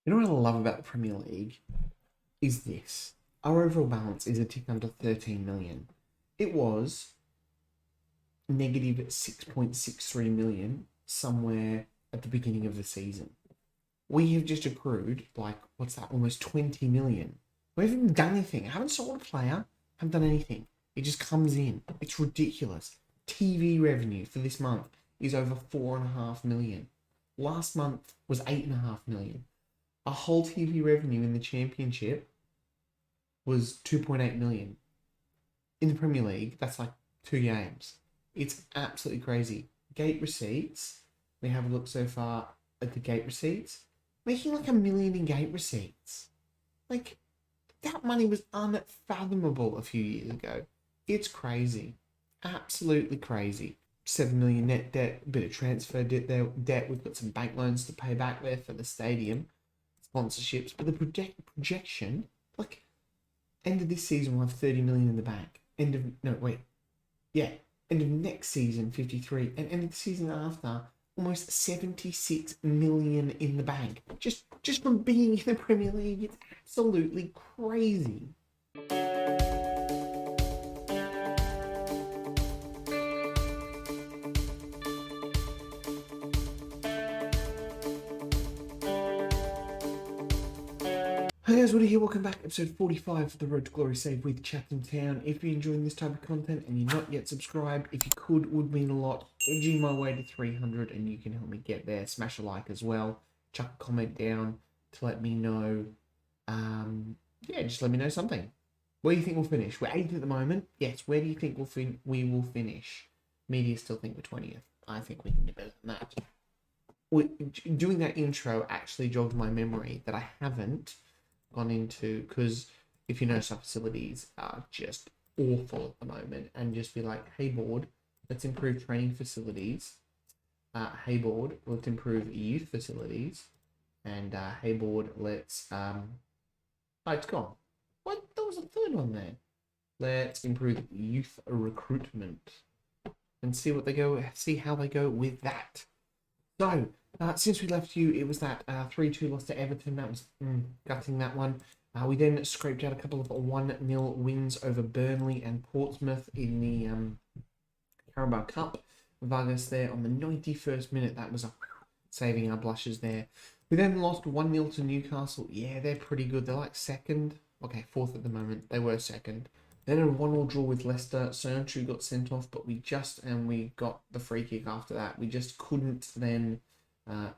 You know what I love about the Premier League is this. Our overall balance is a tick under 13 million. It was negative 6.63 million somewhere at the beginning of the season. We have just accrued, like, what's that, almost 20 million. We haven't done anything. I haven't sold a player, haven't done anything. It just comes in. It's ridiculous. TV revenue for this month is over 4.5 million. Last month was 8.5 million. Our whole TV revenue in the Championship was 2.8 million. In the Premier League, that's like 2 games. It's absolutely crazy. Gate receipts, we have a look so far at the gate receipts, making like 1 million in gate receipts. Like, that money was unfathomable a few years ago. It's crazy. Absolutely crazy. 7 million net debt, a bit of transfer debt. We've got some bank loans to pay back there for the stadium sponsorships. But the projection, like, end of this season, we'll have 30 million in the bank. End of next season, 53. And end of the season after, almost 76 million in the bank. Just from being in the Premier League, it's absolutely crazy. Hi guys, Woody here, welcome back, episode 45 for the Road to Glory Save with Chatham Town. If you're enjoying this type of content and you're not yet subscribed, if you could, would mean a lot. Edging my way to 300 and you can help me get there. Smash a like as well. Chuck a comment down to let me know. Just let me know something. Where do you think we'll finish? We're 8th at the moment. Yes, where do you think we will finish? Media still think we're 20th. I think we can do better than that. Doing that intro actually jogged my memory that I haven't gone into, because if you notice, our facilities are just awful at the moment, and just be like, hey board, let's improve training facilities. Hey board, let's improve youth facilities. And hey board, let's oh, it's gone. What? There was a third one there. Let's improve youth recruitment and see how they go with that. So, since we left you, it was that 3-2 loss to Everton. That was gutting, that one. We then scraped out a couple of 1-0 wins over Burnley and Portsmouth in the Carabao Cup. Vargas there on the 91st minute. That was saving our blushes there. We then lost 1-0 to Newcastle. Yeah, they're pretty good. They're like second. Okay, fourth at the moment. They were second. Then a 1-1 draw with Leicester. Sonontru got sent off, but we got the free kick after that. We just couldn't then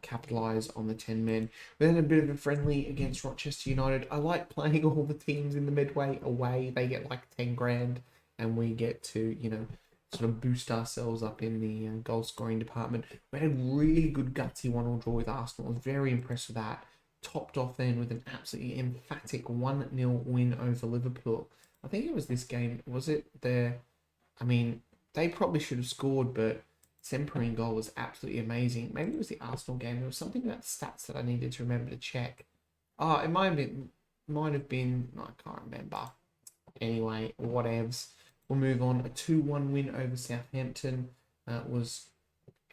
capitalise on the 10 men. We then had a bit of a friendly against Rochester United. I like playing all the teams in the Medway away. They get like 10 grand, and we get to, sort of boost ourselves up in the goal scoring department. We had a really good gutsy 1-1 draw with Arsenal. I was very impressed with that. Topped off then with an absolutely emphatic 1-0 win over Liverpool. I think it was this game. Was it there? I mean, they probably should have scored, but Semperin goal was absolutely amazing. Maybe it was the Arsenal game. There was something about stats that I needed to remember to check. Oh, it might have been. No, I can't remember. Anyway, whatevs. We'll move on. A 2-1 win over Southampton was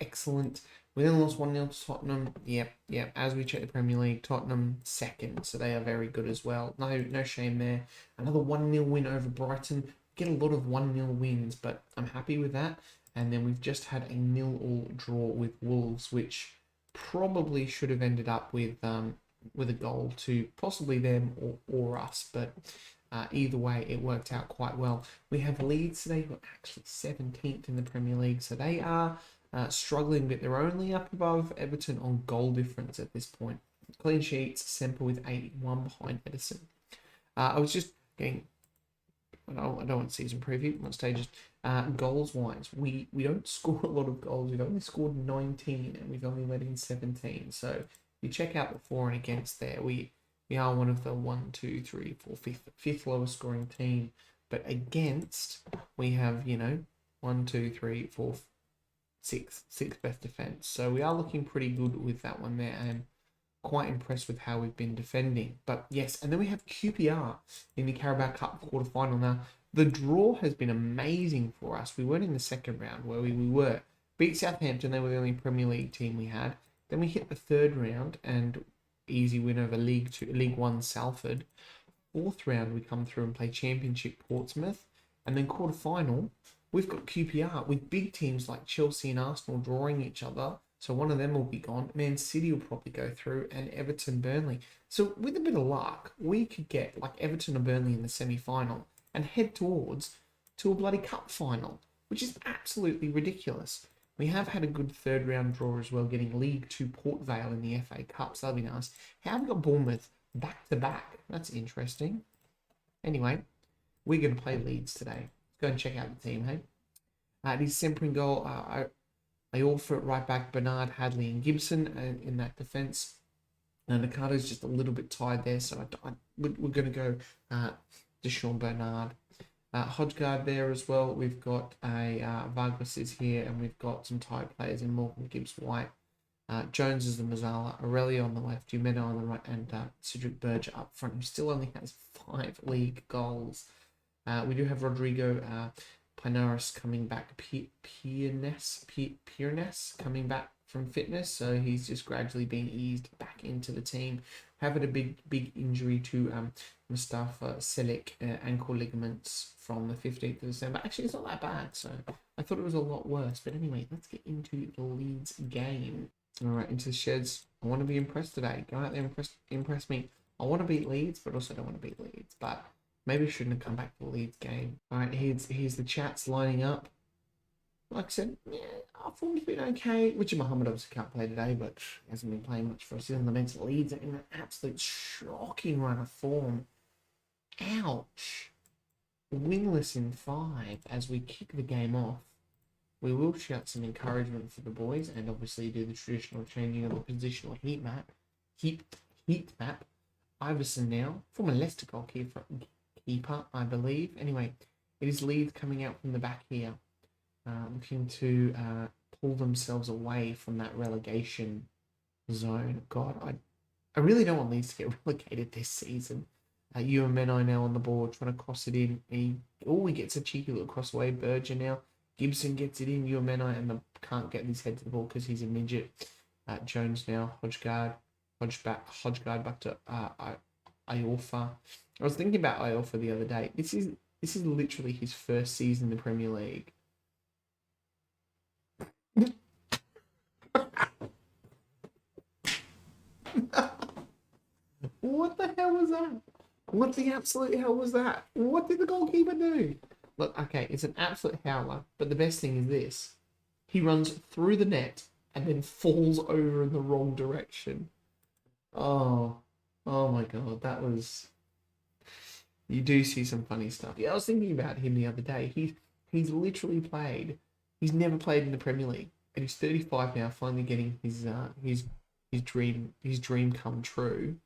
excellent. We then lost 1-0 to Tottenham. Yep. As we check the Premier League, Tottenham second, so they are very good as well. No shame there. Another 1-0 win over Brighton. Get a lot of 1-0 wins, but I'm happy with that. And then we've just had a 0-0 draw with Wolves, which probably should have ended up with a goal to possibly them or us, but either way, it worked out quite well. We have Leeds today, who are actually 17th in the Premier League, so they are struggling, but they're only up above Everton on goal difference at this point. Clean sheets, Semper with 81 behind Edison. I was just getting... I don't want season preview. Let's say just goals-wise. We don't score a lot of goals. We've only scored 19, and we've only let in 17. So if you check out the for and against there, we are one of the 5th lowest scoring team. But against, we have, 6th best defense. So we are looking pretty good with that one there. I'm quite impressed with how we've been defending. But yes, and then we have QPR in the Carabao Cup quarterfinal. Now, the draw has been amazing for us. We weren't in the second round where we were. Beat Southampton, they were the only Premier League team we had. Then we hit the third round, and easy win over League One Salford. Fourth round, we come through and play Championship Portsmouth. And then quarterfinal, we've got QPR with big teams like Chelsea and Arsenal drawing each other. So one of them will be gone. Man City will probably go through, and Everton, Burnley. So with a bit of luck, we could get like Everton or Burnley in the semi-final and head towards to a bloody cup final, which is absolutely ridiculous. We have had a good third round draw as well, getting League 2 Port Vale in the FA Cup, so that'll be nice. How have we got Bournemouth back to back? That's interesting. Anyway, we're going to play Leeds today. Let's go and check out the team, hey? It is Semper in goal. Iorfa at right back, Bernard, Hadley, and Gibson in that defence. Nakado's just a little bit tired there, so we're going to go Deshaun Bernard. Hodgard there as well. We've got Vargas is here, and we've got some tired players in Morgan Gibbs White. Jones is the Mazzala, Aurelio on the left, Jumeno on the right, and Cedric Berger up front, who still only has 5 league goals. We do have Rodrigo Pinares coming back, Piernes coming back from fitness, so he's just gradually being eased back into the team. Having a big injury to Mustafa Selik, ankle ligaments from the 15th of December. Actually, it's not that bad, so I thought it was a lot worse. But anyway, let's get into the Leeds game. All right, into the sheds. I want to be impressed today. Go out there and impress me. I want to beat Leeds, but also don't want to beat Leeds. But maybe I shouldn't have come back to the Leeds game. All right, here's the chats lining up. Like I said, yeah, our form's been okay. Richard Mohammed obviously can't play today, but he hasn't been playing much for us. He's on the bench. Leeds in an absolute shocking run of form. Ouch. Winless in 5 as we kick the game off. We will shout some encouragement for the boys and obviously do the traditional changing of the positional heat map. Heat map. Iverson now, former Leicester goalkeeper, I believe. Anyway, it is Leeds coming out from the back here, looking to pull themselves away from that relegation zone. God, I really don't want Leeds to get relegated this season. Menai now on the ball, trying to cross it in. He gets a cheeky little cross away. Berger now. Gibson gets it in. Menai and can't get his head to the ball because he's a midget. Jones now. Hodgard back to Iorfa. I was thinking about Iorfa the other day. This is literally his first season in the Premier League. What the hell was that? What the absolute hell was that? What did the goalkeeper do? Look, okay, it's an absolute howler, but the best thing is this. He runs through the net and then falls over in the wrong direction. Oh my God, that was... You do see some funny stuff. Yeah, I was thinking about him the other day. He's literally played... He's never played in the Premier League. And he's 35 now, finally getting his dream come true.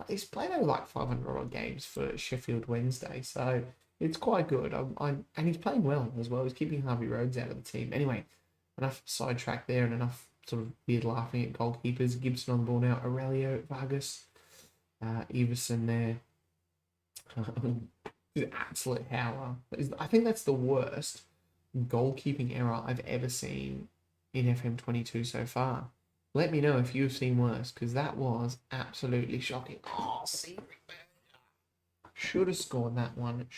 He's played over like 500 odd games for Sheffield Wednesday, so it's quite good. And he's playing well as well. He's keeping Harvey Rhodes out of the team. Anyway, enough sidetrack there and enough sort of weird laughing at goalkeepers. Gibson on the ball now. Aurelio, Vargas, Everson there. Absolute howler. I think that's the worst goalkeeping error I've ever seen in FM22 so far. Let me know if you've seen worse, because that was absolutely shocking. Oh, Cedric Berger. Should have scored that one.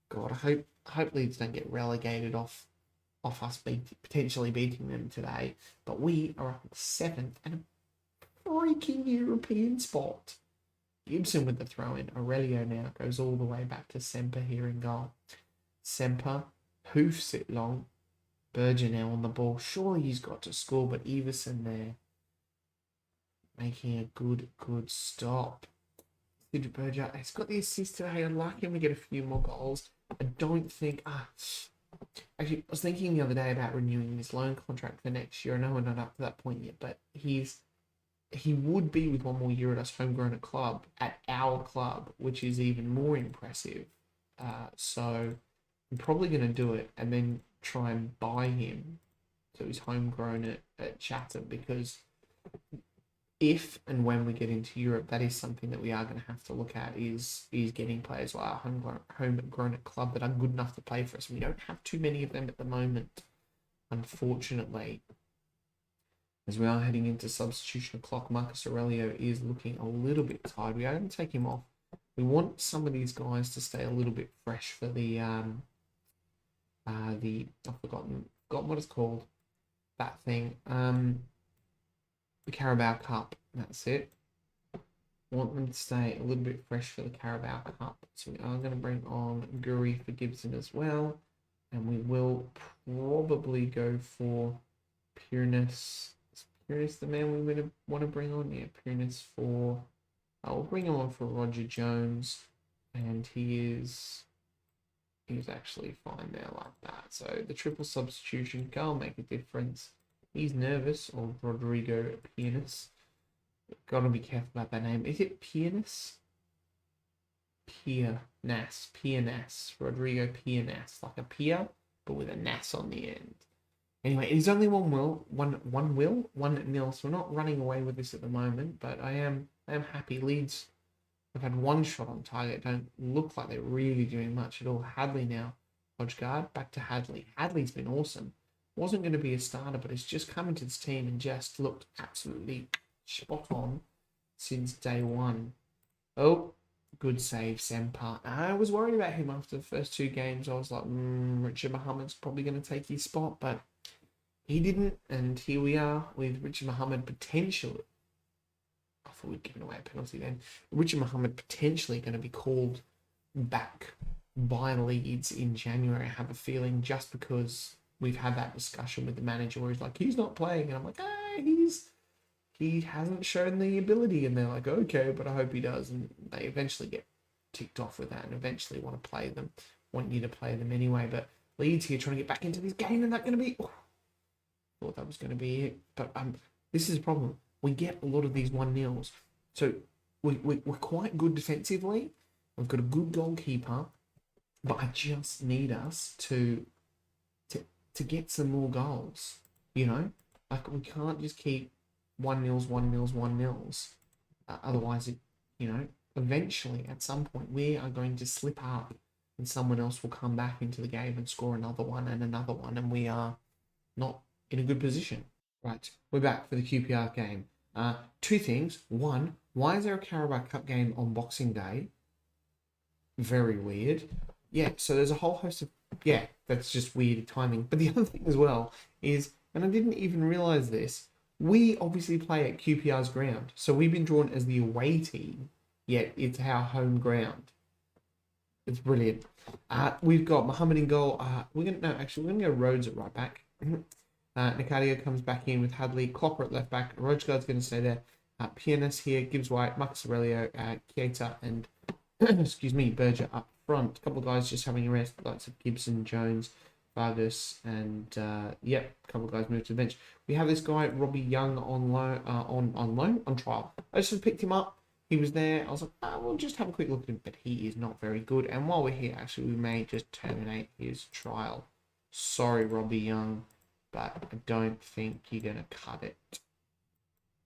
God, I hope Leeds don't get relegated off us potentially beating them today. But we are up 7th and a freaking European spot. Gibson with the throw-in. Aurelio now goes all the way back to Semper here in goal. Semper hoofs it long. Berger now on the ball. Surely he's got to score, but Everson there making a good stop. Cedric Berger has got the assist today. I'd like him to get a few more goals. I don't think... Actually, I was thinking the other day about renewing his loan contract for next year. I know we're not up to that point yet, but he would be with one more year at us homegrown at our club, which is even more impressive. So I'm probably going to do it and then try and buy him so he's homegrown at Chatham, because if and when we get into Europe, that is something that we are going to have to look at, is getting players like our homegrown at club that are good enough to play for us. We don't have too many of them at the moment, unfortunately. As we are heading into substitution o'clock, Marcus Aurelio is looking a little bit tired. We are going to take him off. We want some of these guys to stay a little bit fresh for the I've forgotten what it's called. That thing. The Carabao Cup. That's it. Want them to stay a little bit fresh for the Carabao Cup. So we are going to bring on Guri for Gibson as well. And we will probably go for Pureness. Is Pureness the man we want to bring on? Yeah, Pureness for... I'll bring him on for Roger Jones. And he's actually fine there like that. So the triple substitution can't make a difference. He's nervous, or Rodrigo Pianus. Gotta be careful about that name. Is it Pianus? Pianas. Rodrigo Pianas. Like a Pia, but with a Nas on the end. Anyway, it is only 1-0. So we're not running away with this at the moment, but I am happy. Leeds have had one shot on target. Don't look like they're really doing much at all. Hadley now. Hodgegaard, back to Hadley. Hadley's been awesome. Wasn't going to be a starter, but he's just come into this team and just looked absolutely spot on since day one. Oh, good save, Semper. I was worried about him after the first two games. I was like, Richard Mohammed's probably going to take his spot, but he didn't. And here we are with Richard Mohammed potentially. I thought we'd given away a penalty then. Richard Mohammed potentially going to be called back by Leeds in January. I have a feeling, just because we've had that discussion with the manager where he's like, he's not playing. And I'm like, he hasn't shown the ability. And they're like, okay, but I hope he does. And they eventually get ticked off with that and eventually want to play them, want you to play them anyway. But Leeds here trying to get back into this game, and that's going to be... thought that was going to be it. But this is a problem. We get a lot of these 1-0s. So we're quite good defensively. We've got a good goalkeeper. But I just need us to get some more goals. You know? Like, we can't just keep 1-0s. Otherwise, eventually, at some point, we are going to slip up and someone else will come back into the game and score another one, and we are not in a good position. Right, we're back for the QPR game. Two things. One, why is there a Carabao Cup game on Boxing Day? Very weird. Yeah, so there's a whole host of... Yeah, that's just weird timing. But the other thing as well is, and I didn't even realise this, we obviously play at QPR's ground. So we've been drawn as the away team, yet it's our home ground. It's brilliant. We've got Mohammed in goal. We're going to go Rhodes at right back. Nicadio comes back in with Hadley. Clopper at left back. Rogegaard's going to stay there. Pianus here. Gibbs White. Marcus Aurelio. Keita and Berger up front. A couple of guys just having a rest. Lots of Gibson, Jones, Vargas, and a couple of guys moved to the bench. We have this guy Robbie Young on loan, on trial. I just picked him up. He was there. I was like, we'll just have a quick look at him, but he is not very good. And while we're here, actually, we may just terminate his trial. Sorry, Robbie Young, but I don't think you're going to cut it.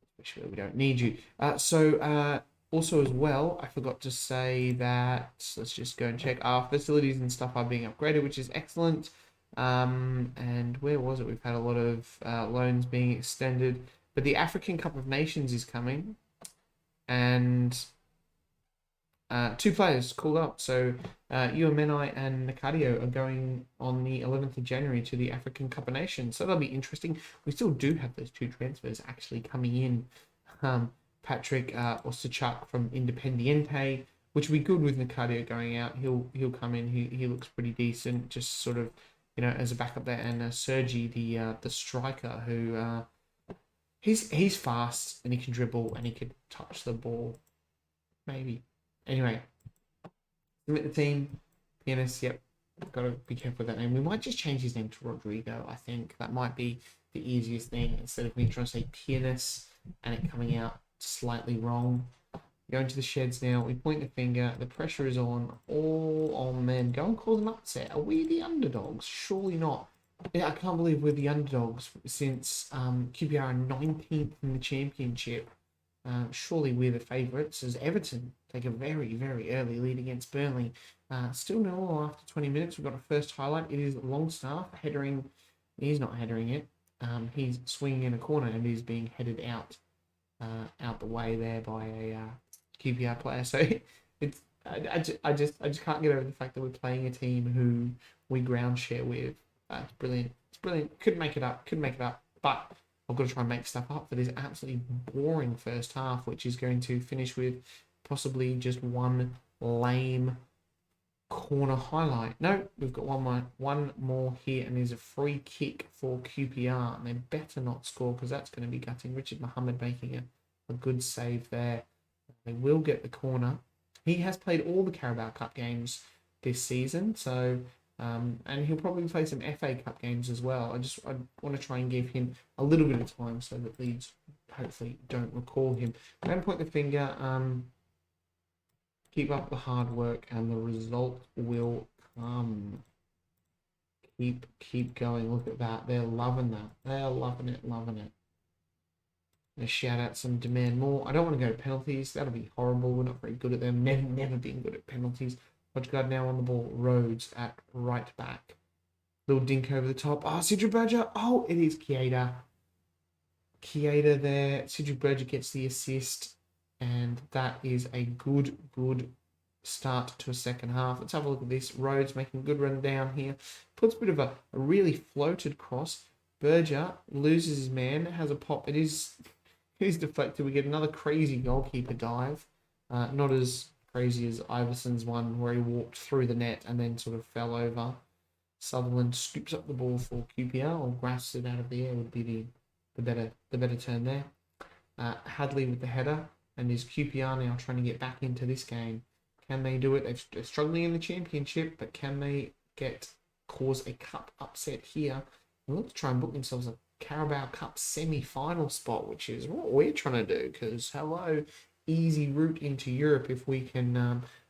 Especially we don't need you. Also as well, I forgot to say that, let's just go and check. Our facilities and stuff are being upgraded, which is excellent. And where was it? We've had a lot of loans being extended. But the African Cup of Nations is coming. And 2 players called up. So Uamenai and Nicadio are going on the 11th of January to the African Cup of Nations. So that'll be interesting. We still do have those 2 transfers actually coming in. Patrick Ostachuk from Independiente, which will be good with Nicadio going out. He'll come in. He looks pretty decent, just sort of, as a backup there. And Sergi, the striker, who he's fast and he can dribble and he can touch the ball, maybe. Anyway, submit the team. Pianist, yep. Got to be careful with that name. We might just change his name to Rodrigo. I think that might be the easiest thing, instead of me trying to say Pianist and it coming out slightly wrong. Going to the sheds now. We point the finger. The pressure is on. All on them. Go and cause an upset. Are we the underdogs? Surely not. Yeah, I can't believe we're the underdogs since QPR are 19th in the championship. Surely we're the favourites, as Everton take a very, very early lead against Burnley. Still 0 after 20 minutes. We've got a first highlight. It is Longstaff headering. He's not headering it. he's swinging in a corner and he's being headed out the way there by a QPR player. So it's I just can't get over the fact that we're playing a team who we ground share with. It's brilliant. It's brilliant. Couldn't make it up. But I've got to try and make stuff up for this absolutely boring first half, which is going to finish with possibly just one lame corner highlight. No, we've got one more here, and there's a free kick for QPR, and they better not score because that's going to be gutting. Richard Mohammed making a good save there. They will get the corner. He has played all the Carabao Cup games this season, so and he'll probably play some FA Cup games as well. I want to try and give him a little bit of time so that Leeds hopefully don't recall him. Don't point the finger. Keep up the hard work, and the result will come. Keep going. Look at that. They're loving that. They're loving it. Gonna shout out some demand more. I don't want to go to penalties. That'll be horrible. We're not very good at them. Never been good at penalties. Hodgegard now on the ball. Rhodes at right back. Little dink over the top. Oh, Cedric Berger. Oh, it is Keita. Keita there. Cedric Berger gets the assist. And that is a good start to a second half. Let's have a look at this. Rhodes making a good run down here. Puts a bit of a really floated cross. Berger loses his man. Has a pop. It is deflected. We get another crazy goalkeeper dive. Not as crazy as Iverson's one where he walked through the net and then sort of fell over. Sutherland scoops up the ball for QPR, or grasps it out of the air would be the better term there. Hadley with the header. And is QPR now trying to get back into this game? Can they do it? They're struggling in the championship, but can they cause a cup upset here? They look to try and book themselves a Carabao Cup semi-final spot, which is what we're trying to do. Because hello, easy route into Europe if we can.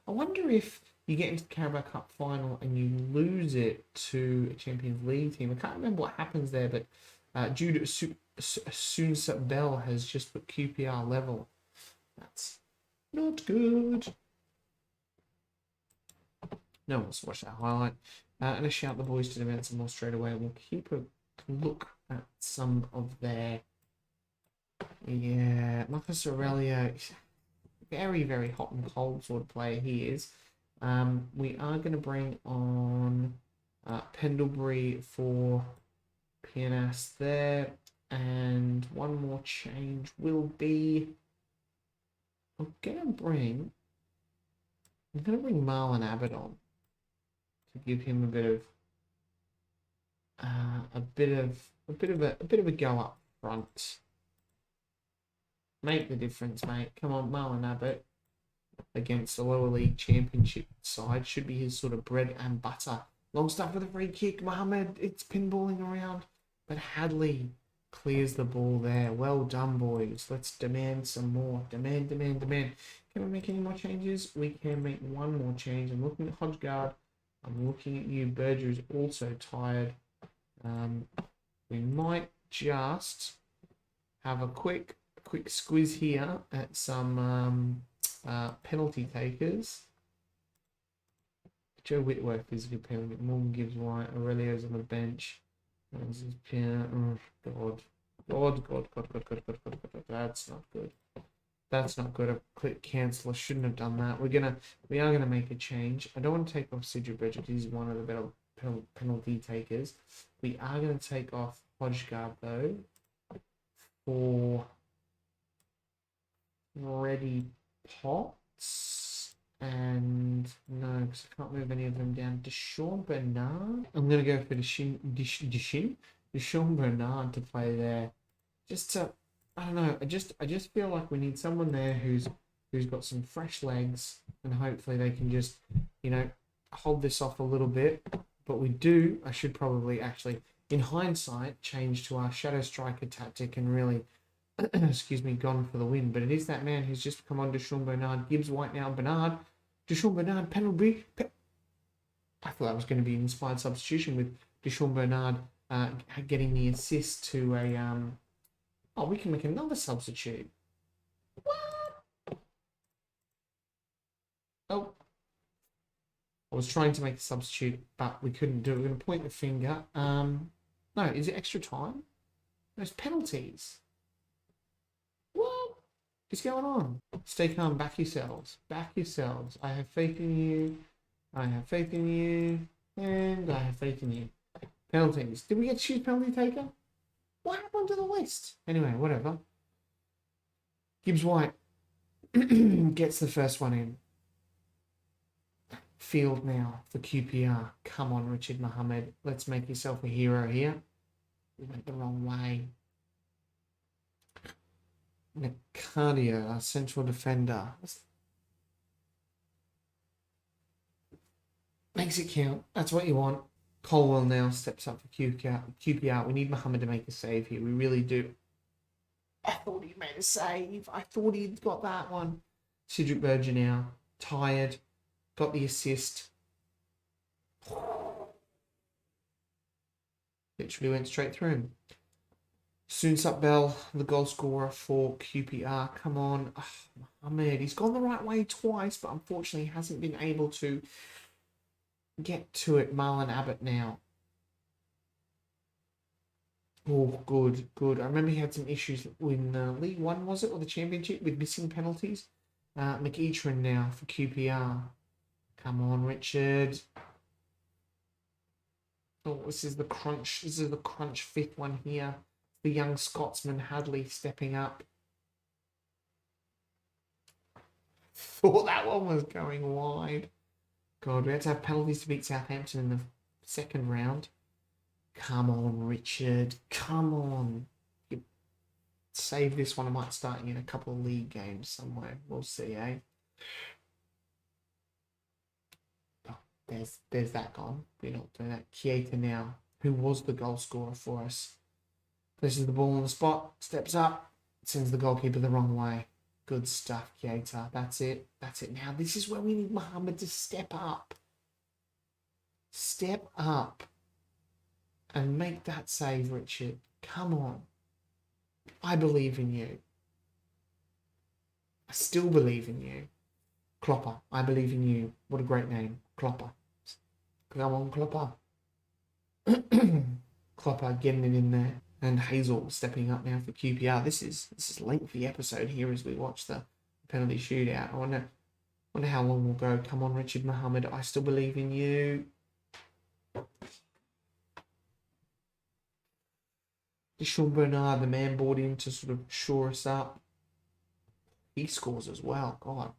I wonder if you get into the Carabao Cup final and you lose it to a Champions League team. I can't remember what happens there, but Jude Soonsup Bell has just put QPR level. That's not good. No one's watched that highlight. And I shout the boys to demand some more straight away. We'll keep a look at some of their... Yeah, Marcus Aurelio, very hot and cold sort of player he is. We are going to bring on Pendlebury for PNS there. And one more change will be... I'm gonna bring Marlon Abbott on to give him a bit of a go up front. Make the difference, mate. Come on, Marlon Abbott against the lower league championship side should be his sort of bread and butter. Long stuff with a free kick. Mohammed, it's pinballing around, but Hadley clears the ball there. Well done, boys. Let's demand some more. Demand. Can we make any more changes? We can make one more change. I'm looking at Hodgegard. I'm looking at you. Berger is also tired. We might just have a quick squiz here at some penalty takers. Joe Whitworth is a good penalty. Morgan Gibbs White. Aurelio's on the bench. Oh, God. That's not good. That's not good. I clicked cancel. I shouldn't have done that. We are gonna make a change. I don't want to take off Cedric Berger. He's one of the better penalty takers. We are gonna take off Hodgegard though for Ready Potts. And no, because I can't move any of them down. Deshaun Bernard. I'm gonna go for Deshaun Bernard to play there. Just to, I don't know. I just feel like we need someone there who's got some fresh legs, and hopefully they can just, hold this off a little bit. But we do. I should probably actually, in hindsight, change to our shadow striker tactic and really, excuse me, gone for the win. But it is that man who's just come on, Deshaun Bernard. Gibbs White now, Bernard. Deshaun Bernard, Pendlebury. I thought that was going to be an inspired substitution with Deshaun Bernard getting the assist to a... Oh, we can make another substitute. What? Oh. I was trying to make a substitute, but we couldn't do it. We're going to point the finger. No, is it extra time? Those penalties. What is going on? Stay calm. Back yourselves. Back yourselves. I have faith in you. I have faith in you. And I have faith in you. Penalties. Did we get to choose penalty taker? What happened to the list? Anyway, whatever. Gibbs White gets the first one in. Field now for QPR. Come on, Richard Mohammed. Let's make yourself a hero here. We went the wrong way. Nicardia, our central defender. Makes it count. That's what you want. Colwell now steps up for QPR. We need Mohammed to make a save here. We really do. I thought he made a save. I thought he'd got that one. Cedric Berger now. Tired. Got the assist. Literally went straight through him. Soonsup Bell, the goal scorer for QPR. Come on. Oh, Mohammed. He's gone the right way twice, but unfortunately hasn't been able to get to it. Marlon Abbott now. Oh, good, good. I remember he had some issues in League One, was it? Or the Championship with missing penalties. McEachran now for QPR. Come on, Richard. Oh, this is the crunch. This is the crunch fifth one here. The young Scotsman Hadley stepping up. Thought that one was going wide. God, we had to have penalties to beat Southampton in the second round. Come on, Richard. Come on. You save this one. I might start in a couple of league games somewhere. We'll see, eh? Oh, there's that gone. We're not doing that. Keita now, who was the goal scorer for us. Places the ball on the spot. Steps up. Sends the goalkeeper the wrong way. Good stuff, Keita. That's it. That's it. Now, this is where we need Mohammed to step up. Step up. And make that save, Richard. Come on. I believe in you. I still believe in you. Klopper. I believe in you. What a great name. Klopper. Come on, Klopper. Klopper getting it in there. And Hazel stepping up now for QPR. This is a lengthy episode here as we watch the penalty shootout. I wonder how long we'll go. Come on, Richard Mohammed. I still believe in you. Sean Bernard, the man, brought in to sort of shore us up. He scores as well. God,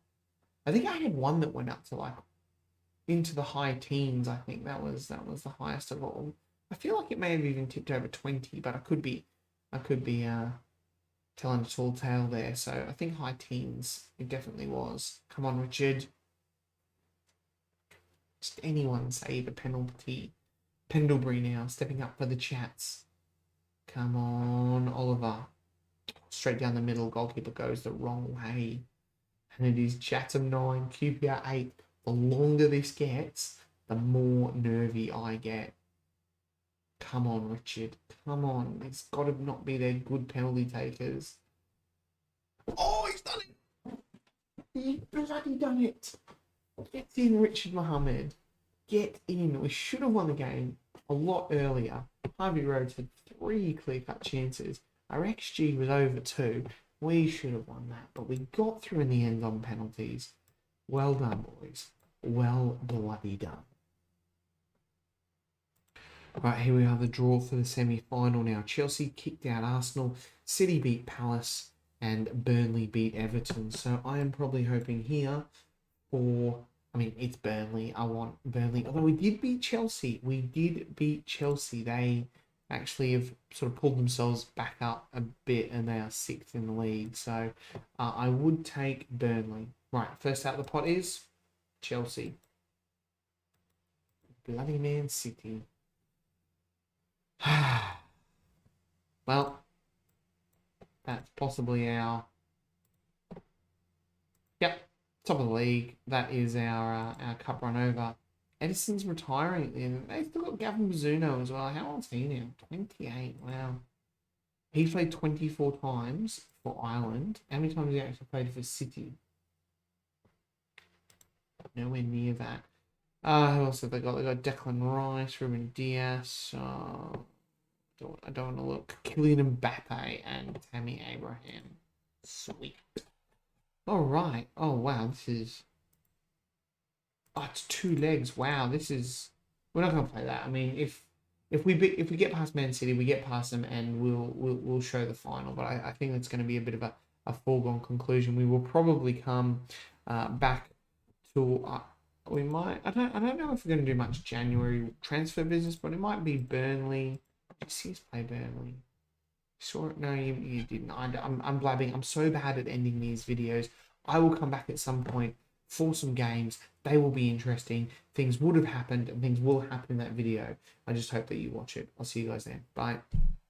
I think I had one that went up to like into the high teens. I think that was the highest of all. I feel like it may have even tipped over 20, but I could be telling a tall tale there. So I think high teens. It definitely was. Come on, Richard. Just anyone save a penalty. Pendlebury now stepping up for the Chats. Come on, Oliver. Straight down the middle. Goalkeeper goes the wrong way. And it is Chatham 9, QPR 8. The longer this gets, the more nervy I get. Come on, Richard. Come on. It's got to not be their good penalty takers. Oh, he's done it. He's bloody done it. Get in, Richard Mohammed. Get in. We should have won the game a lot earlier. Harvey Rhodes had 3 clear-cut chances. Our XG was over 2. We should have won that, but we got through in the end on penalties. Well done, boys. Well bloody done. Right, here we are, the draw for the semi-final now. Chelsea kicked out Arsenal, City beat Palace, and Burnley beat Everton. So I am probably hoping here for... I mean, it's Burnley. I want Burnley. Although we did beat Chelsea. They actually have sort of pulled themselves back up a bit and they are 6th in the league. So I would take Burnley. Right, first out of the pot is Chelsea. Bloody Man City. Well, that's possibly our... Yep. Top of the league. That is our cup run over. Edison's retiring, and they still got Gavin Mizuno as well. How old's he now? 28. Wow. He played 24 times for Ireland. How many times has he actually played for City? Nowhere near that. Who else have they got? They got Declan Rice, Ruben Diaz. I don't want to look. Kylian Mbappe and Tammy Abraham. Sweet. All right. Oh wow, this is. Oh, it's 2 legs. Wow, this is. We're not gonna play that. I mean, if we get past Man City, we get past them, and we'll show the final. But I think it's going to be a bit of a foregone conclusion. We will probably come back to. We might. I don't know if we're going to do much January transfer business, but it might be Burnley. Did you see us play Burnley? Saw it? No, you didn't. I'm blabbing. I'm so bad at ending these videos. I will come back at some point for some games. They will be interesting. Things would have happened and things will happen in that video. I just hope that you watch it. I'll see you guys then. Bye.